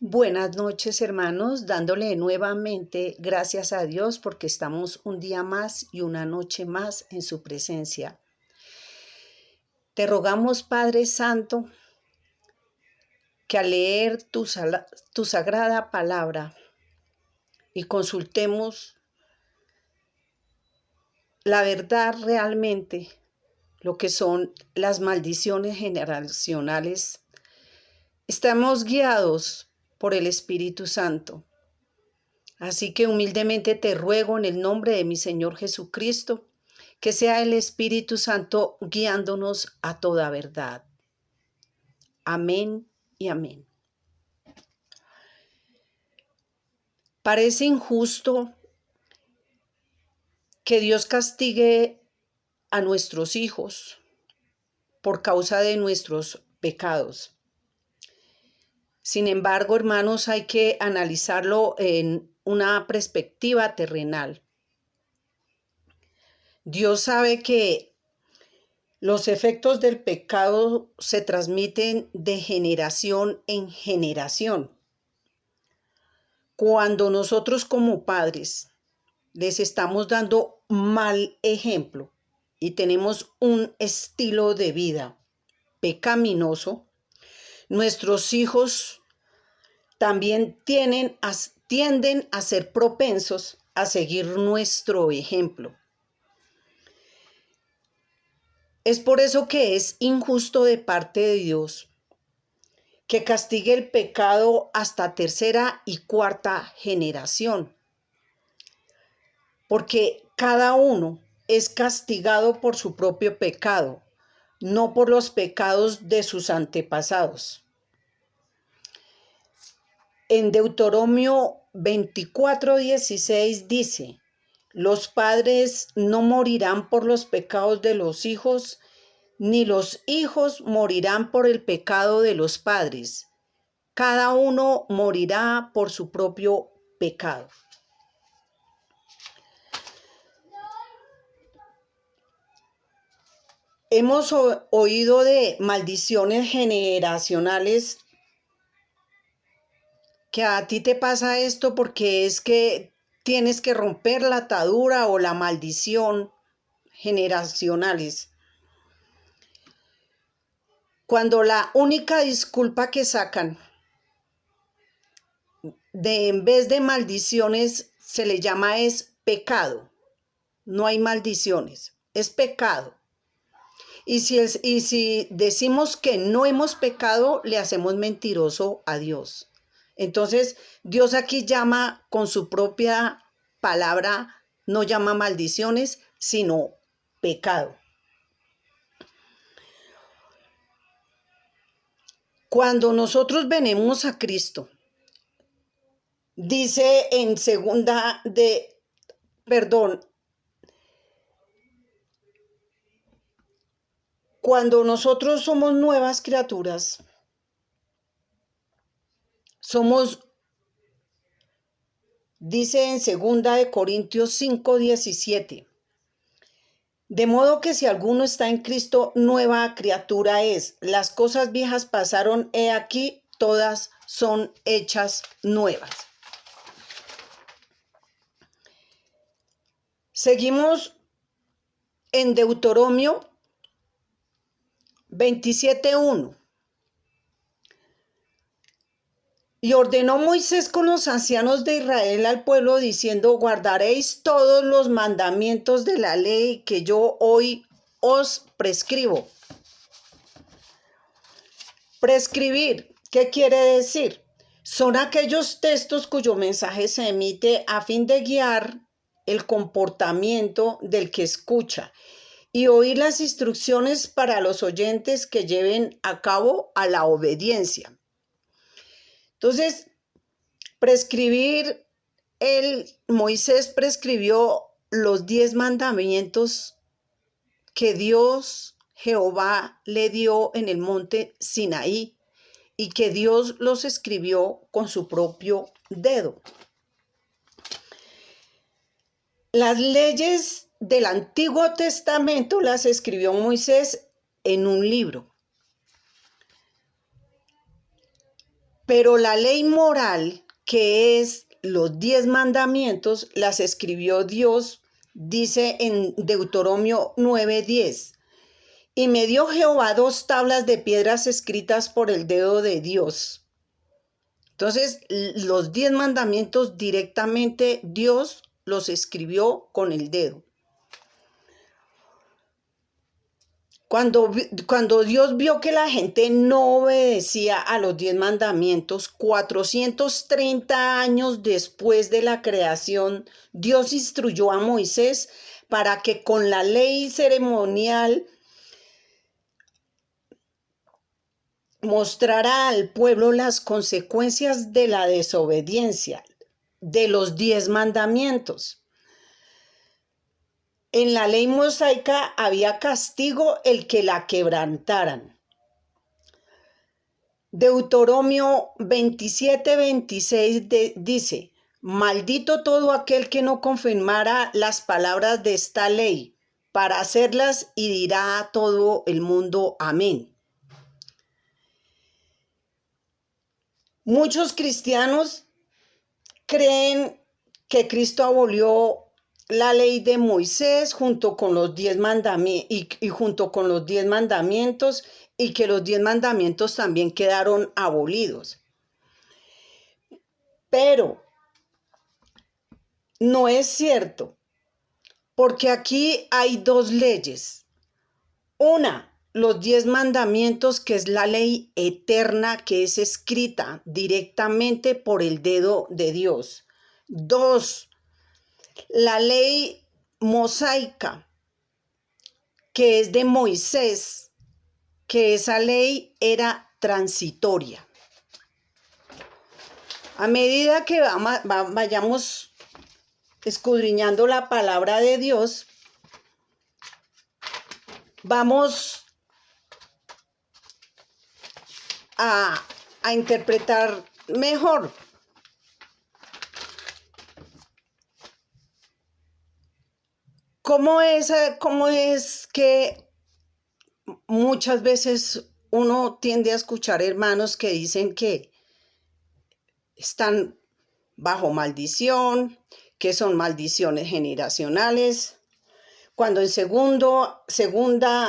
Buenas noches, hermanos, dándole nuevamente gracias a Dios porque estamos un día más y una noche más en su presencia. Te rogamos, Padre Santo, que al leer tu sagrada palabra y consultemos la verdad realmente, lo que son las maldiciones generacionales, estamos guiados por el Espíritu Santo. Así que humildemente te ruego en el nombre de mi Señor Jesucristo, que sea el Espíritu Santo guiándonos a toda verdad. Amén y amén. Parece injusto que Dios castigue a nuestros hijos por causa de nuestros pecados. Sin embargo, hermanos, hay que analizarlo en una perspectiva terrenal. Dios sabe que los efectos del pecado se transmiten de generación en generación. Cuando nosotros como padres les estamos dando mal ejemplo y tenemos un estilo de vida pecaminoso, nuestros hijos también tienden a ser propensos a seguir nuestro ejemplo. Es por eso que es injusto de parte de Dios que castigue el pecado hasta tercera y cuarta generación, porque cada uno es castigado por su propio pecado, no por los pecados de sus antepasados. En Deuteronomio 24:16 dice: los padres no morirán por los pecados de los hijos, ni los hijos morirán por el pecado de los padres. Cada uno morirá por su propio pecado. Hemos oído de maldiciones generacionales, que a ti te pasa esto porque es que tienes que romper la atadura o la maldición generacionales. Cuando la única disculpa que sacan en vez de maldiciones se le llama es pecado. No hay maldiciones, es pecado. Y si decimos que no hemos pecado, le hacemos mentiroso a Dios. Entonces, Dios aquí llama con su propia palabra, no llama maldiciones, sino pecado. Cuando nosotros venimos a Cristo, dice en cuando nosotros somos nuevas criaturas, dice en 2 Corintios 5:17, de modo que si alguno está en Cristo, nueva criatura es. Las cosas viejas pasaron, he aquí, todas son hechas nuevas. Seguimos en Deuteronomio 27:1. Y ordenó Moisés con los ancianos de Israel al pueblo, diciendo: guardaréis todos los mandamientos de la ley que yo hoy os prescribo. Prescribir, ¿qué quiere decir? Son aquellos textos cuyo mensaje se emite a fin de guiar el comportamiento del que escucha y oír las instrucciones para los oyentes que lleven a cabo a la obediencia. Entonces, Moisés prescribió los 10 mandamientos que Dios, Jehová, le dio en el monte Sinaí y que Dios los escribió con su propio dedo. Las leyes del Antiguo Testamento las escribió Moisés en un libro. Pero la ley moral, que es los 10 mandamientos, las escribió Dios, dice en Deuteronomio 9:10. Y me dio Jehová 2 tablas de piedras escritas por el dedo de Dios. Entonces, los 10 mandamientos directamente Dios los escribió con el dedo. Cuando Dios vio que la gente no obedecía a los 10 mandamientos, 430 años después de la creación, Dios instruyó a Moisés para que con la ley ceremonial mostrara al pueblo las consecuencias de la desobediencia de los 10 mandamientos. En la ley mosaica había castigo el que la quebrantaran. Deuteronomio 27:26 dice: maldito todo aquel que no confirmara las palabras de esta ley para hacerlas, y dirá a todo el mundo amén. Muchos cristianos creen que Cristo abolió la ley de Moisés junto con los 10 mandamientos y junto con los 10 mandamientos, y que los 10 mandamientos también quedaron abolidos. Pero no es cierto, porque aquí hay 2 leyes. Una, los 10 mandamientos, que es la ley eterna, que es escrita directamente por el dedo de Dios. 2, la ley mosaica, que es de Moisés, que esa ley era transitoria. A medida que vayamos escudriñando la palabra de Dios, vamos a interpretar mejor. ¿Cómo es que muchas veces uno tiende a escuchar hermanos que dicen que están bajo maldición, que son maldiciones generacionales, cuando en segunda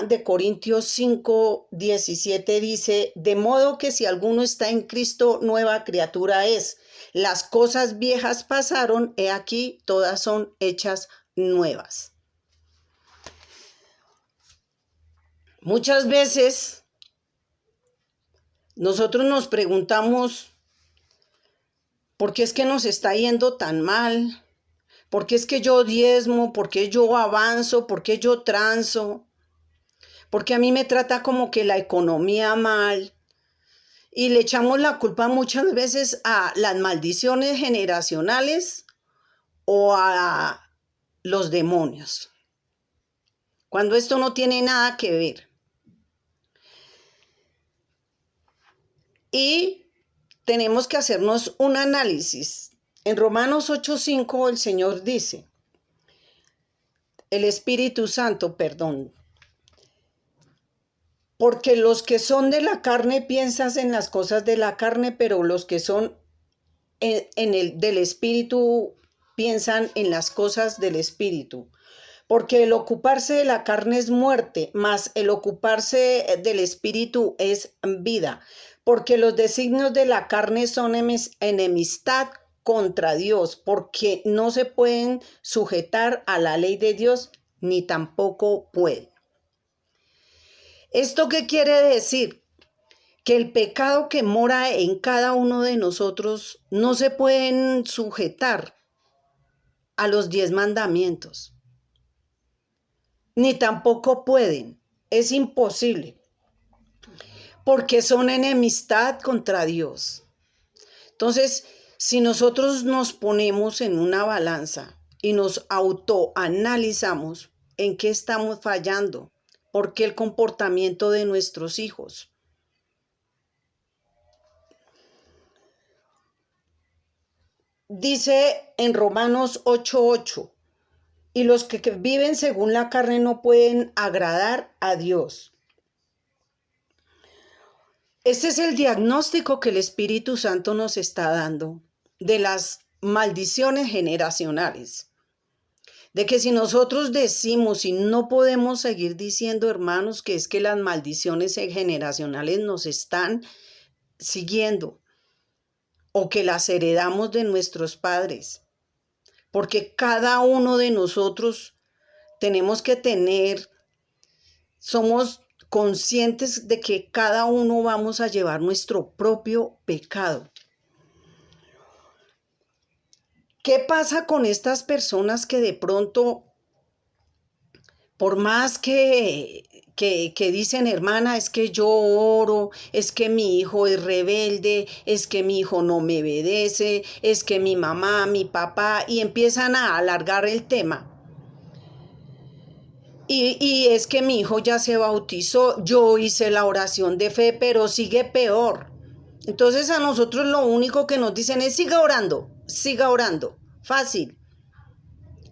de Corintios 5:17 dice: de modo que si alguno está en Cristo, nueva criatura es. Las cosas viejas pasaron, he aquí, todas son hechas nuevas. Muchas veces nosotros nos preguntamos: ¿por qué es que nos está yendo tan mal? ¿Por qué es que yo diezmo? ¿Por qué yo avanzo? ¿Por qué yo transo? ¿Por qué a mí me trata como que la economía mal? Y le echamos la culpa muchas veces a las maldiciones generacionales o a los demonios, cuando esto no tiene nada que ver. Y tenemos que hacernos un análisis. En Romanos 8:5 el Señor dice, el Espíritu Santo, perdón, porque los que son de la carne piensan en las cosas de la carne, pero los que son del Espíritu piensan en las cosas del Espíritu. Porque el ocuparse de la carne es muerte, mas el ocuparse del Espíritu es vida. Porque los designios de la carne son enemistad contra Dios, porque no se pueden sujetar a la ley de Dios, ni tampoco pueden. ¿Esto qué quiere decir? Que el pecado que mora en cada uno de nosotros no se pueden sujetar a los 10 mandamientos, ni tampoco pueden. Es imposible, porque son enemistad contra Dios. Entonces, si nosotros nos ponemos en una balanza y nos autoanalizamos, ¿en qué estamos fallando? ¿Por qué el comportamiento de nuestros hijos? Dice en Romanos 8:8, y los que viven según la carne no pueden agradar a Dios. Este es el diagnóstico que el Espíritu Santo nos está dando de las maldiciones generacionales. De que si nosotros decimos y no podemos seguir diciendo, hermanos, que es que las maldiciones generacionales nos están siguiendo o que las heredamos de nuestros padres, porque cada uno de nosotros tenemos que somos conscientes de que cada uno vamos a llevar nuestro propio pecado. ¿Qué pasa con estas personas que de pronto, por más que dicen, hermana, es que yo oro, es que mi hijo es rebelde, es que mi hijo no me obedece, es que mi mamá, mi papá, y empiezan a alargar el tema? Y es que mi hijo ya se bautizó, yo hice la oración de fe, pero sigue peor. Entonces a nosotros lo único que nos dicen es siga orando, fácil.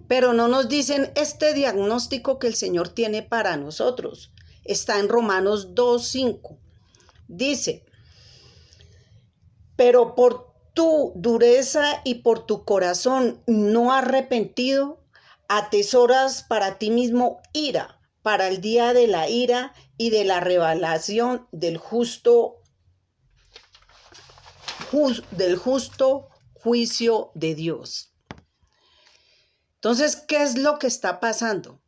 Pero no nos dicen este diagnóstico que el Señor tiene para nosotros. Está en Romanos 2:5. Dice, pero por tu dureza y por tu corazón no arrepentido, atesoras para ti mismo ira, para el día de la ira y de la revelación del justo juicio de Dios. Entonces, ¿qué es lo que está pasando?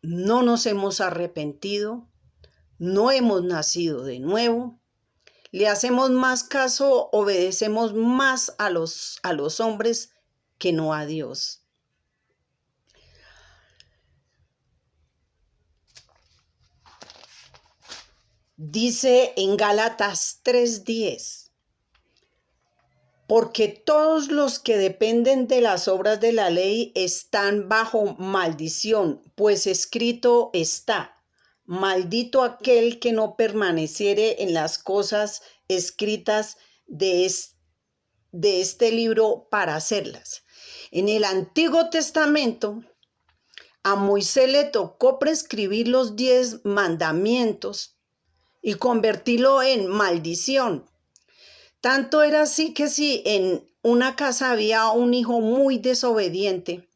No nos hemos arrepentido, no hemos nacido de nuevo, le hacemos más caso, obedecemos más a los hombres que no a Dios. Dice en Gálatas 3:10, porque todos los que dependen de las obras de la ley están bajo maldición, pues escrito está, maldito aquel que no permaneciere en las cosas escritas de este libro para hacerlas. En el Antiguo Testamento, a Moisés le tocó prescribir los 10 mandamientos y convertirlo en maldición. Tanto era así que si en una casa había un hijo muy desobediente,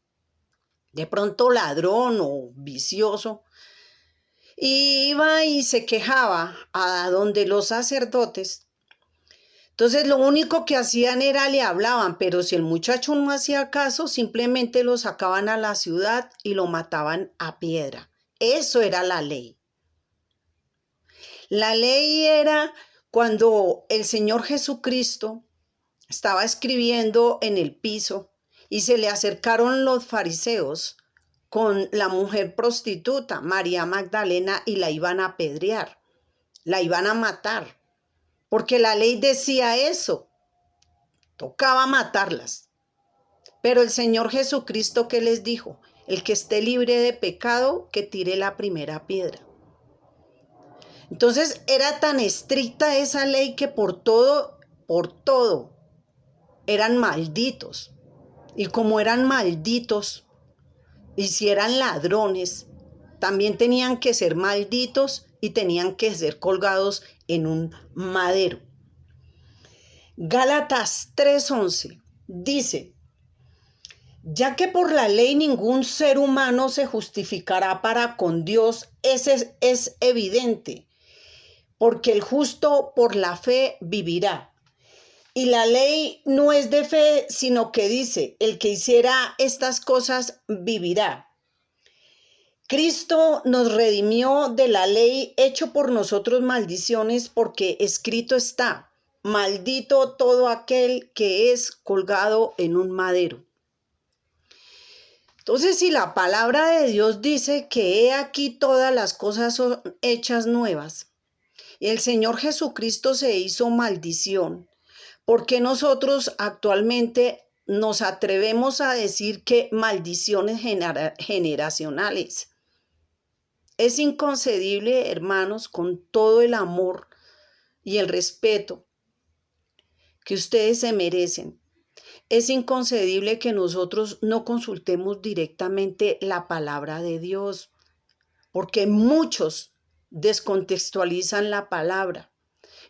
de pronto ladrón o vicioso, y iba y se quejaba a donde los sacerdotes, entonces lo único que hacían era le hablaban, pero si el muchacho no hacía caso, simplemente lo sacaban a la ciudad y lo mataban a piedra. Eso era la ley. La ley era cuando el Señor Jesucristo estaba escribiendo en el piso y se le acercaron los fariseos con la mujer prostituta, María Magdalena, y la iban a apedrear, la iban a matar, porque la ley decía eso, tocaba matarlas. Pero el Señor Jesucristo, ¿qué les dijo? El que esté libre de pecado, que tire la primera piedra. Entonces era tan estricta esa ley que por todo, eran malditos. Y como eran malditos, y si eran ladrones, también tenían que ser malditos y tenían que ser colgados en un madero. Gálatas 3:11 dice, ya que por la ley ningún ser humano se justificará para con Dios, ese es evidente, porque el justo por la fe vivirá. Y la ley no es de fe, sino que dice, el que hiciera estas cosas vivirá. Cristo nos redimió de la ley, hecho por nosotros maldiciones, porque escrito está, maldito todo aquel que es colgado en un madero. Entonces, si la palabra de Dios dice que he aquí todas las cosas son hechas nuevas, y el Señor Jesucristo se hizo maldición, ¿por qué nosotros actualmente nos atrevemos a decir que maldiciones generacionales? Es inconcebible, hermanos, con todo el amor y el respeto que ustedes se merecen. Es inconcebible que nosotros no consultemos directamente la palabra de Dios, porque muchos descontextualizan la palabra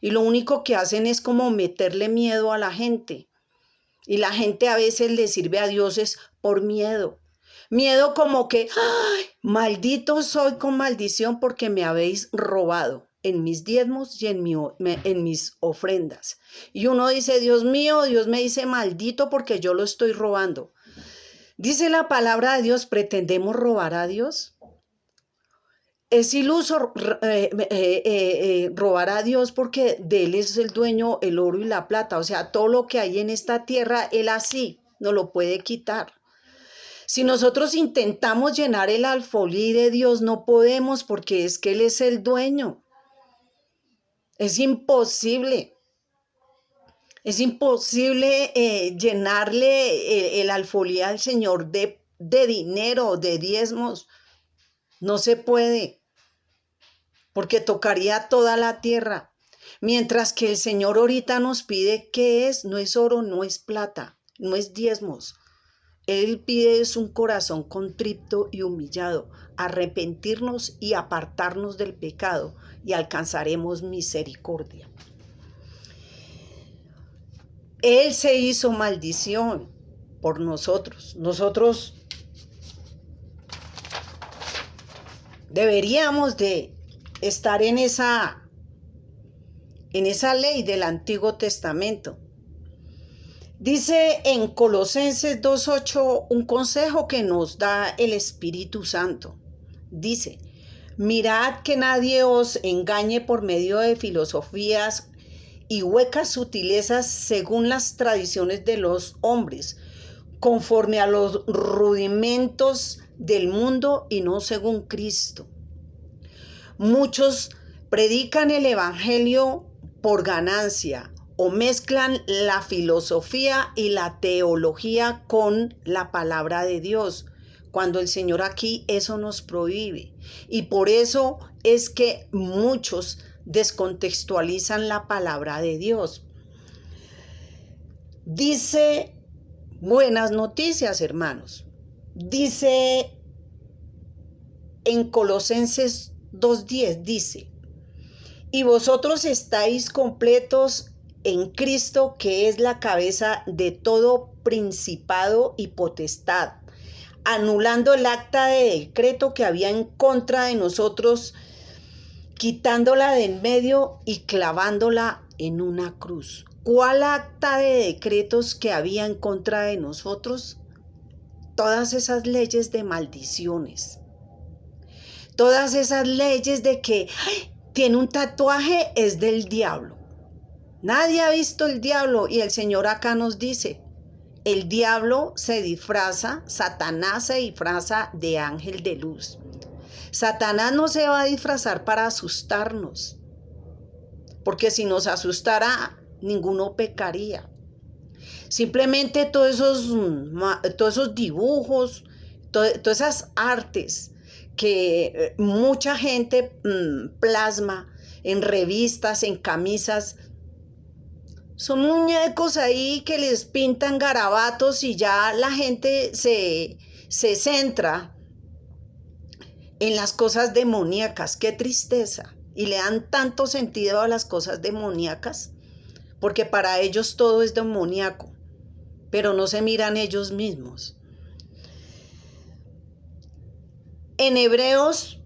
y lo único que hacen es como meterle miedo a la gente. Y la gente a veces le sirve a dioses por miedo. Miedo como que, ¡ay! Maldito soy con maldición porque me habéis robado en mis diezmos y en mis ofrendas. Y uno dice, Dios mío, Dios me dice maldito porque yo lo estoy robando. Dice la palabra de Dios, ¿pretendemos robar a Dios? Es iluso robar a Dios porque de Él es el dueño el oro y la plata. O sea, todo lo que hay en esta tierra, Él así no lo puede quitar. Si nosotros intentamos llenar el alfolí de Dios, no podemos porque es que Él es el dueño. Es imposible. Es imposible llenarle el alfolí al Señor de dinero, de diezmos. No se puede, porque tocaría toda la tierra. Mientras que el Señor ahorita nos pide, ¿qué es? No es oro, no es plata, no es diezmos. Él pide es un corazón contrito y humillado, arrepentirnos y apartarnos del pecado y alcanzaremos misericordia. Él se hizo maldición por nosotros. Nosotros deberíamos de estar en esa ley del Antiguo Testamento. Dice en Colosenses 2:8 un consejo que nos da el Espíritu Santo. Dice, mirad que nadie os engañe por medio de filosofías y huecas sutilezas según las tradiciones de los hombres, conforme a los rudimentos del mundo y no según Cristo. Muchos predican el evangelio por ganancia o mezclan la filosofía y la teología con la palabra de Dios, cuando el Señor aquí eso nos prohíbe. Y por eso es que muchos descontextualizan la palabra de Dios. Dice, buenas noticias, hermanos. Dice en Colosenses 2:10, dice, y vosotros estáis completos en Cristo, que es la cabeza de todo principado y potestad, anulando el acta de decreto que había en contra de nosotros, quitándola de en medio y clavándola en una cruz. ¿Cuál acta de decretos que había en contra de nosotros? Todas esas leyes de maldiciones. Todas esas leyes de que tiene un tatuaje es del diablo. Nadie ha visto el diablo y el Señor acá nos dice, el diablo se disfraza, Satanás se disfraza de ángel de luz. Satanás no se va a disfrazar para asustarnos, porque si nos asustara, ninguno pecaría. Simplemente todos esos dibujos, todas esas artes que mucha gente plasma en revistas, en camisas, son muñecos ahí que les pintan garabatos y ya la gente se centra en las cosas demoníacas. ¡Qué tristeza! Y le dan tanto sentido a las cosas demoníacas, porque para ellos todo es demoníaco, pero no se miran ellos mismos. En Hebreos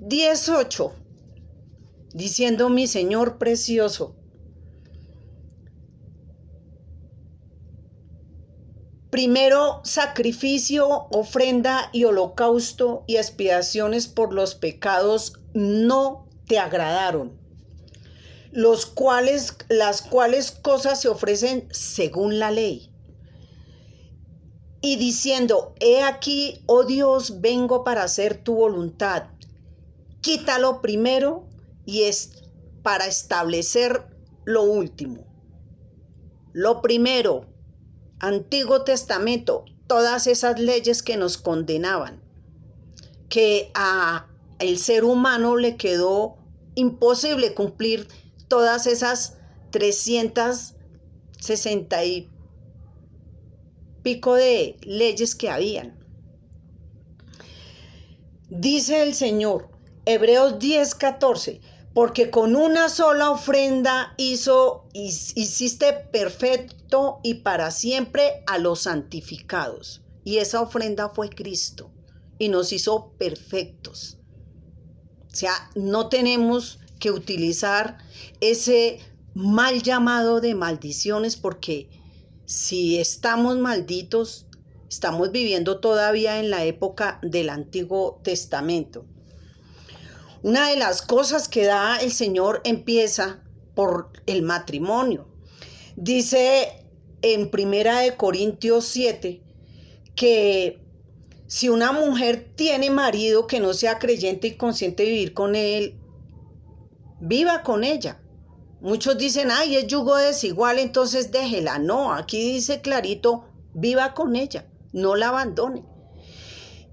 10:8, diciendo mi Señor precioso, primero sacrificio, ofrenda y holocausto y expiaciones por los pecados no te agradaron, las cuales cosas se ofrecen según la ley. Y diciendo, he aquí, oh Dios, vengo para hacer tu voluntad. Quítalo primero y es para establecer lo último. Lo primero, Antiguo Testamento, todas esas leyes que nos condenaban, que a el ser humano le quedó imposible cumplir todas esas 360 y pico de leyes que habían. Dice el Señor, Hebreos 10:14. Porque con una sola ofrenda hiciste perfecto y para siempre a los santificados. Y esa ofrenda fue Cristo y nos hizo perfectos. O sea, no tenemos que utilizar ese mal llamado de maldiciones, porque si estamos malditos, estamos viviendo todavía en la época del Antiguo Testamento. Una de las cosas que da el Señor empieza por el matrimonio. Dice en 1 Corintios 7 que si una mujer tiene marido que no sea creyente y consciente de vivir con él, viva con ella. Muchos dicen, ay, es yugo desigual, entonces déjela. No, aquí dice clarito, viva con ella, no la abandone.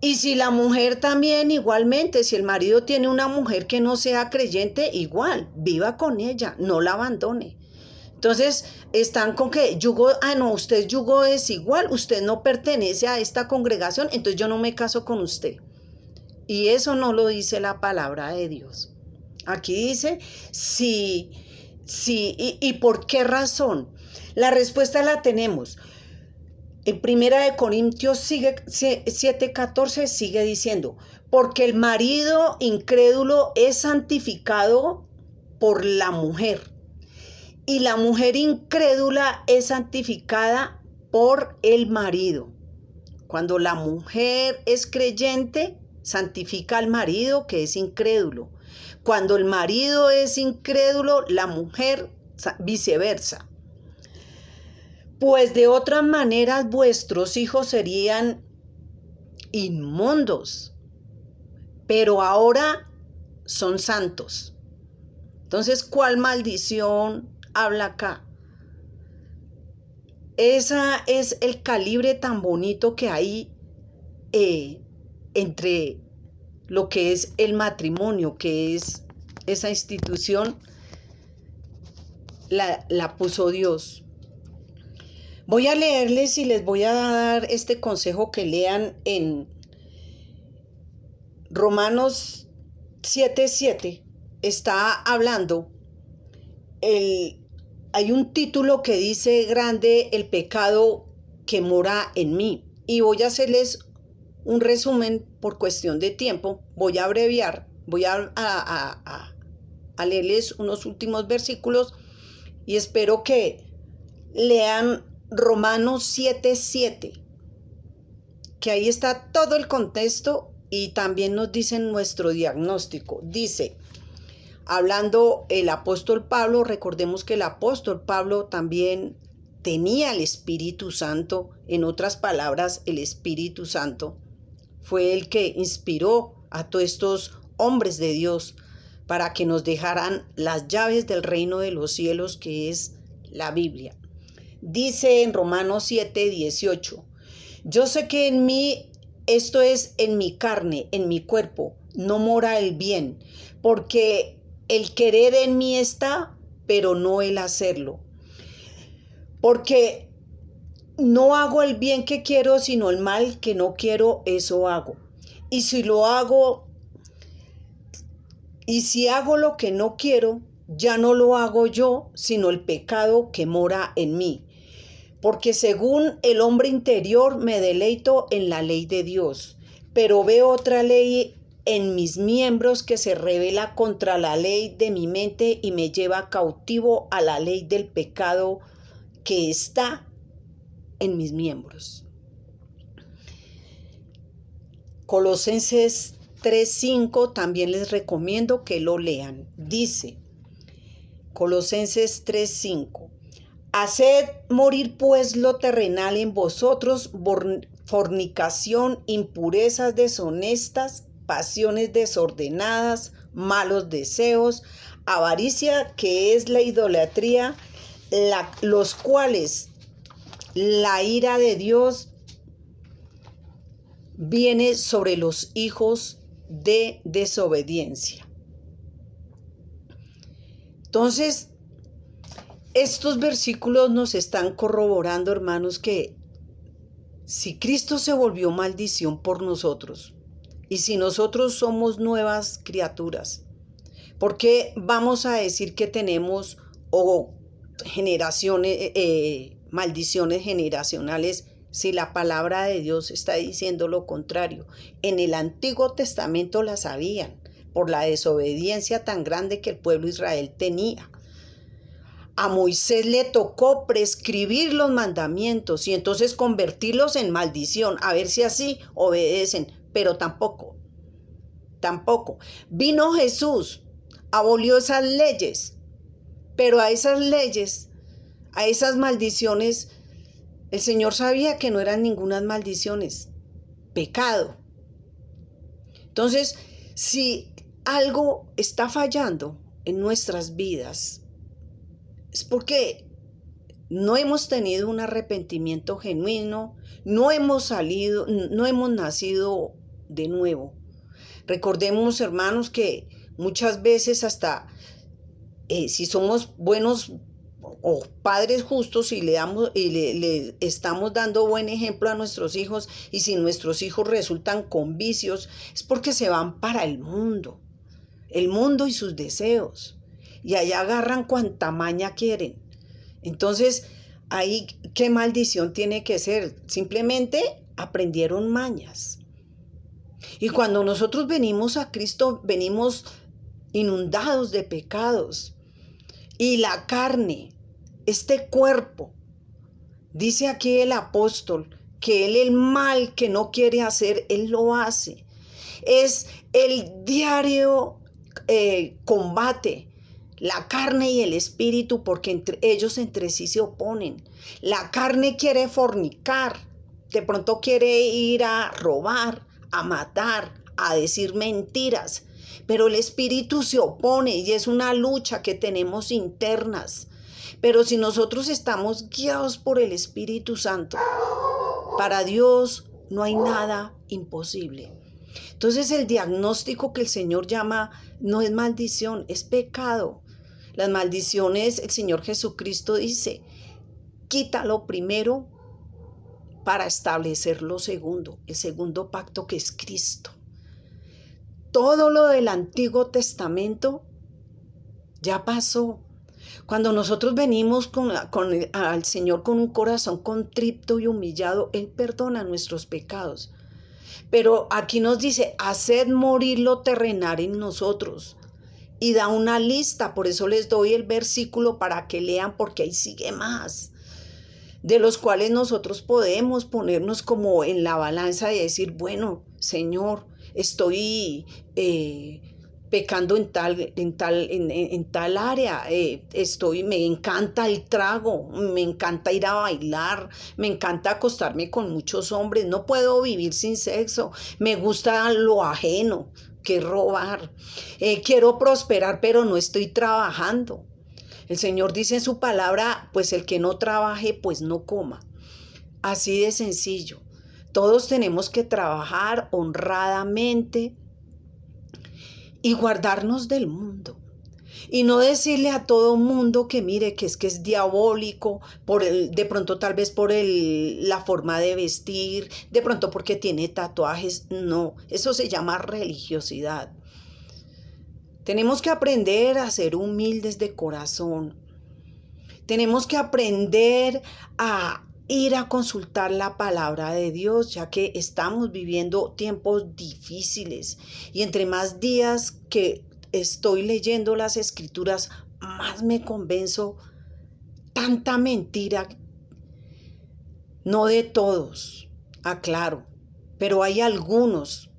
Y si la mujer también igualmente, si el marido tiene una mujer que no sea creyente, igual, viva con ella, no la abandone. Entonces están con que yugo, no, usted es yugo desigual, usted no pertenece a esta congregación, entonces yo no me caso con usted. Y eso no lo dice la palabra de Dios. Aquí dice, sí, ¿y por qué razón? La respuesta la tenemos. En 1 Corintios 7:14 sigue diciendo, porque el marido incrédulo es santificado por la mujer, y la mujer incrédula es santificada por el marido. Cuando la mujer es creyente, santifica al marido que es incrédulo. Cuando el marido es incrédulo, la mujer viceversa. Pues de otras maneras vuestros hijos serían inmundos, pero ahora son santos. Entonces, ¿cuál maldición habla acá? Esa es el calibre tan bonito que hay entre lo que es el matrimonio, que es esa institución, la puso Dios. Voy a leerles y les voy a dar este consejo que lean en Romanos 7:7. Está hablando, hay un título que dice grande el pecado que mora en mí. Y voy a hacerles un resumen por cuestión de tiempo. Voy a abreviar, voy a leerles unos últimos versículos y espero que lean Romanos 7:7, que ahí está todo el contexto y también nos dice nuestro diagnóstico. Dice, hablando el apóstol Pablo, recordemos que el apóstol Pablo también tenía el Espíritu Santo. En otras palabras, el Espíritu Santo fue el que inspiró a todos estos hombres de Dios para que nos dejaran las llaves del reino de los cielos, que es la Biblia. Dice en Romanos 7:18, yo sé que en mí, esto es en mi carne, en mi cuerpo, no mora el bien, porque el querer en mí está, pero no el hacerlo. Porque no hago el bien que quiero, sino el mal que no quiero, eso hago. Y si hago lo que no quiero, ya no lo hago yo, sino el pecado que mora en mí. Porque según el hombre interior me deleito en la ley de Dios, pero veo otra ley en mis miembros que se rebela contra la ley de mi mente y me lleva cautivo a la ley del pecado que está en mis miembros. Colosenses 3:5 también les recomiendo que lo lean. Dice, Colosenses 3:5, haced morir pues lo terrenal en vosotros, fornicación, impurezas deshonestas, pasiones desordenadas, malos deseos, avaricia, que es la idolatría, los cuales la ira de Dios viene sobre los hijos de desobediencia. Entonces, estos versículos nos están corroborando, hermanos, que si Cristo se volvió maldición por nosotros, Y si nosotros somos nuevas criaturas, ¿por qué vamos a decir que tenemos o generaciones, maldiciones generacionales si la palabra de Dios está diciendo lo contrario? En el Antiguo Testamento las habían por la desobediencia tan grande que el pueblo de Israel tenía. A Moisés le tocó prescribir los mandamientos y entonces convertirlos en maldición, a ver si así obedecen, pero tampoco. Vino Jesús, abolió esas leyes, pero a esas leyes, a esas maldiciones, el Señor sabía que no eran ninguna maldiciones, pecado. Entonces, si algo está fallando en nuestras vidas, es porque no hemos tenido un arrepentimiento genuino, no hemos nacido de nuevo. Recordemos, hermanos, que muchas veces hasta si somos buenos o padres justos y le estamos dando buen ejemplo a nuestros hijos, y si nuestros hijos resultan con vicios, es porque se van para el mundo y sus deseos, y allá agarran cuanta maña quieren. Entonces, ahí, ¿qué maldición tiene que ser? Simplemente aprendieron mañas. Y cuando nosotros venimos a Cristo, venimos inundados de pecados. Y la carne, este cuerpo, dice aquí el apóstol, que él el mal que no quiere hacer, él lo hace. Es el diario combate, la carne y el espíritu, porque ellos entre sí se oponen. La carne quiere fornicar, de pronto quiere ir a robar, a matar, a decir mentiras, pero el espíritu se opone y es una lucha que tenemos internas. Pero si nosotros estamos guiados por el Espíritu Santo, para Dios no hay nada imposible. Entonces el diagnóstico que el Señor llama no es maldición, es pecado. Las maldiciones, el Señor Jesucristo dice, quítalo primero para establecer lo segundo, el segundo pacto, que es Cristo. Todo lo del Antiguo Testamento ya pasó. Cuando nosotros venimos al Señor con un corazón contrito y humillado, Él perdona nuestros pecados. Pero aquí nos dice, haced morir lo terrenal en nosotros. Y da una lista, por eso les doy el versículo para que lean, porque ahí sigue más. De los cuales nosotros podemos ponernos como en la balanza y decir, bueno, Señor, estoy pecando en tal área, me encanta el trago, me encanta ir a bailar, me encanta acostarme con muchos hombres, no puedo vivir sin sexo, me gusta lo ajeno, que es robar, quiero prosperar, pero no estoy trabajando. El Señor dice en su palabra, pues el que no trabaje, pues no coma. Así de sencillo. Todos tenemos que trabajar honradamente y guardarnos del mundo. Y no decirle a todo mundo que mire que es diabólico, de pronto tal vez por la forma de vestir, de pronto porque tiene tatuajes. No, eso se llama religiosidad. Tenemos que aprender a ser humildes de corazón. Tenemos que aprender a ir a consultar la palabra de Dios, ya que estamos viviendo tiempos difíciles. Y entre más días que estoy leyendo las Escrituras, más me convenzo tanta mentira. No de todos, aclaro, pero hay algunos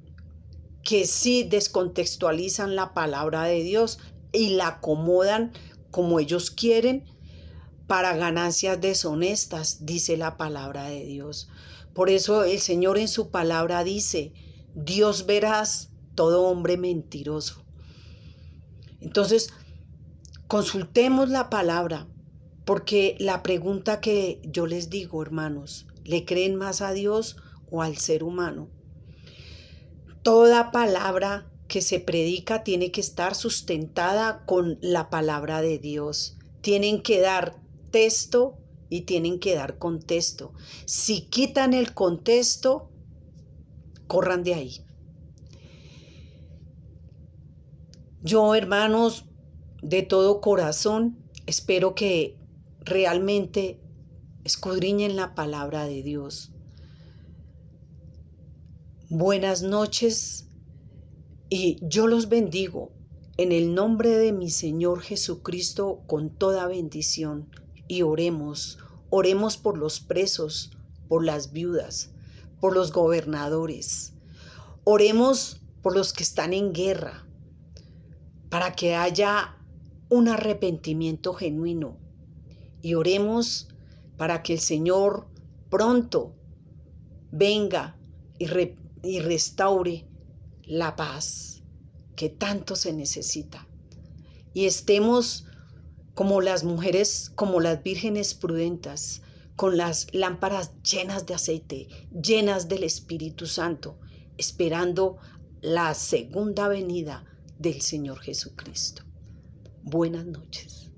que sí descontextualizan la palabra de Dios y la acomodan como ellos quieren para ganancias deshonestas, dice la palabra de Dios. Por eso el Señor en su palabra dice, Dios verás todo hombre mentiroso. Entonces, consultemos la palabra, porque la pregunta que yo les digo, hermanos, ¿le creen más a Dios o al ser humano? Toda palabra que se predica tiene que estar sustentada con la palabra de Dios. Tienen que dar texto y tienen que dar contexto. Si quitan el contexto, corran de ahí. Yo, hermanos, de todo corazón, espero que realmente escudriñen la palabra de Dios. Buenas noches y yo los bendigo en el nombre de mi Señor Jesucristo con toda bendición. Y oremos por los presos, por las viudas, por los gobernadores. Oremos por los que están en guerra, para que haya un arrepentimiento genuino. Y oremos para que el Señor pronto venga y restaure la paz que tanto se necesita. Y estemos como las mujeres, como las vírgenes prudentes, con las lámparas llenas de aceite, llenas del Espíritu Santo, esperando la segunda venida del Señor Jesucristo. Buenas noches.